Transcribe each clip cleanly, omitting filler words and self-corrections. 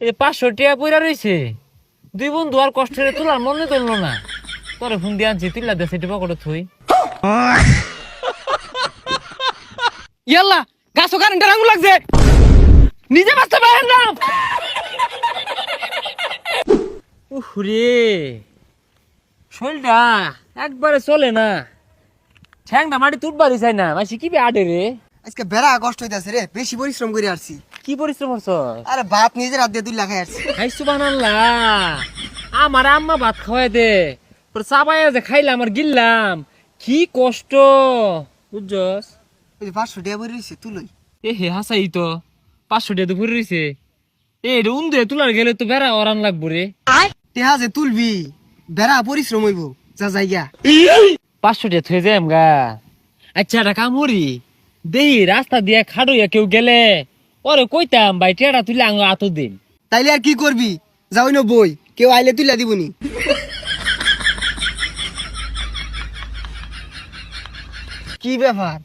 এই 500 টাকা পয়রা রইছে। দুই বন্ধু আর কষ্টের তোলার মনে ধরলো না। তোরে ফোন দিয়ে আনছি, তুইলা দে সেটি পকেটে থুই। ইয়াল্লা গাছও কারেন্টের আঙুল লাগছে, নিজে বাঁচতে পারেন না। উহরে, শরীরটা একবারে চলে না, ঠ্যাংটা মাটি তুটবারই চাই না। মাসি কি বে আডে রে? আজকে বেড়া কষ্ট হইতাছে রে, বেশি পরিশ্রম করে আসছি। কি পরিশ্রম করছ? আরে ভাত নিজের হাত দিয়ে 2 লাখ আসছি। খাই সুবহানাল্লাহ। আমার আম্মা ভাত খাওয়াই দে, তোর চাবাইয়া যে খাইলাম আর গিললাম, কি কষ্ট বুঝছস? ওই যে 500 টাকা ভরে রইছে তুলই। এ হে হাসাই তো 500 টাকা তো ভরে রইছে। এ রে উন্দে তুলার গেলে তো বেড়া অরান লাগবো রে। টেহা যে তুলবি, বেড়া পরিশ্রম হইব, যা জায়গা। 500 টাকা থয়ে যাম গা। আচ্ছা একটা কাম করি, দেহি রাস্তা দিয়ে খাড়ইয়া কেউ গেলে ওরে কইতাম ভাই টেড়া তুলে আঙ আত দিন। তাইলে আর কি করবি, যাওই না বই, কেউ আইলে তুইলা দিবনি। কি ব্যাপার,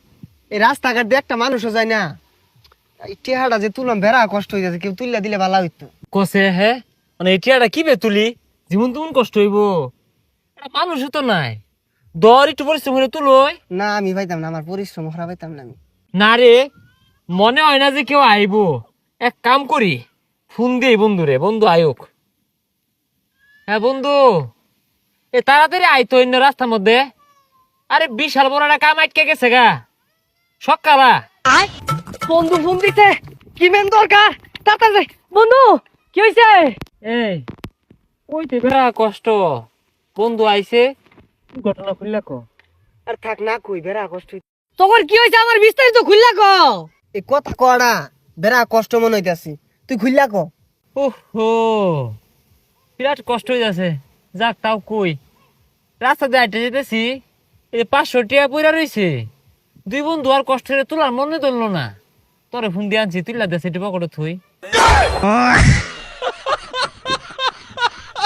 এই রাস্তাঘাট দিয়ে একটা মানুষও যায় না। এই টেহাটা যে তুললাম বেড়া কষ্ট হয়ে যাচ্ছে, কেউ তুইলা দিলে ভালো হইতো। কসে হে মানে এই টেড়াটা কি বে তুলি, জীবন তেমন কষ্ট হইব। এটা মানুষও তো নাই, দর একটু পরিশ্রম করে তুলই। না আমি পাইতাম না, আমার পরিশ্রম করা পাইতাম না আমি। না রে, মনে হয় না যে কেউ আইব। এক কাম করি, ফোন দিই বন্ধুরে, বন্ধু আয়োক। হ্যাঁ বন্ধু, এ তাড়াতাড়ি আইতো অন্য রাস্তার মধ্যে। আরে বিশাল বড় একটা কাম আটকে গেছে গা সকালা। বন্ধু ফোন দিছে, কি মেন দরকার, তাড়াতাড়ি বন্ধু কি হইছে? এই ওইতে বেড়া কষ্ট, বন্ধু আইছে, ঘটনা খুললা কো। আর থাক না কই, বেড়া কষ্ট হইছে। তোর কি হইছে আমার বিস্তারিত খুললা ক। এই কথা কড়া, বেড়া কষ্ট মনে হইতাছি, তুই খুললা ক। ওহো, বিরাট কষ্ট হয়ে যাচ্ছে। যাক তাও কই, রাস্তা দিয়ে হাঁটে যেতেছি, এই 500 টাকা পয়রা রইছে। দুই বন্ধু আর কষ্টের তোলার মনে ধরলো না। তোরে ফোন দিয়ে আনছি, তুইলা দে সেটি পকেটে থুই।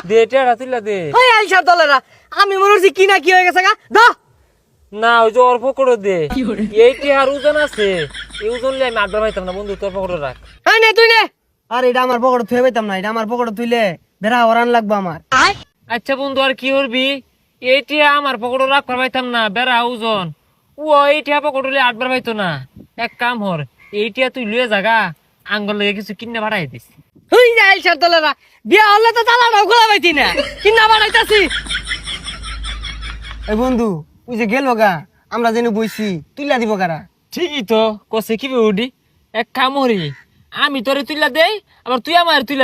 দে টেড়া তুইলা দে। ওই আইসা দলেরা, আমি মনে হচ্ছে কি না কি হয়ে গেছে গা দা। না ওই যে ওর পকেটে দে, এইটি আর ওজন আছে, এই ওজন লিয়ে আমি আড্ডা পাইতাম না। বন্ধু তোর পকেটে রাখ। এই নে তুই নে। আর এটা আমার পকেটে থুয়ে পাইতাম না, এটা আমার পকেটে থুইলে বেড়া ওরান লাগবে আমার। আচ্ছা বন্ধু আর কি করবি, এইটি আমার পকেটে রাখবার পাইতাম না, বেড়া ওজন। ও এইটি পকেটে লিয়ে আটবার পাইতো না। এক কাম হর, এইটা তুই লুয়ে জাগা, আঙ্গল লেগে কিছু কিনে পাঠাই দিস। হই যা আইসা দলেরা, বিয়া হলে তো তালাটাও খোলা পাইতি না, কি না বানাইতাছি। এই বন্ধু ওই যে গেল গা, আমরা যেন বইছি তুইলা দিব কারা। ঠিকই তো কসে কি উডি। এক কাম হরি, আমি তোরে তুইলা দেই, আবার তুই আমার তুইলা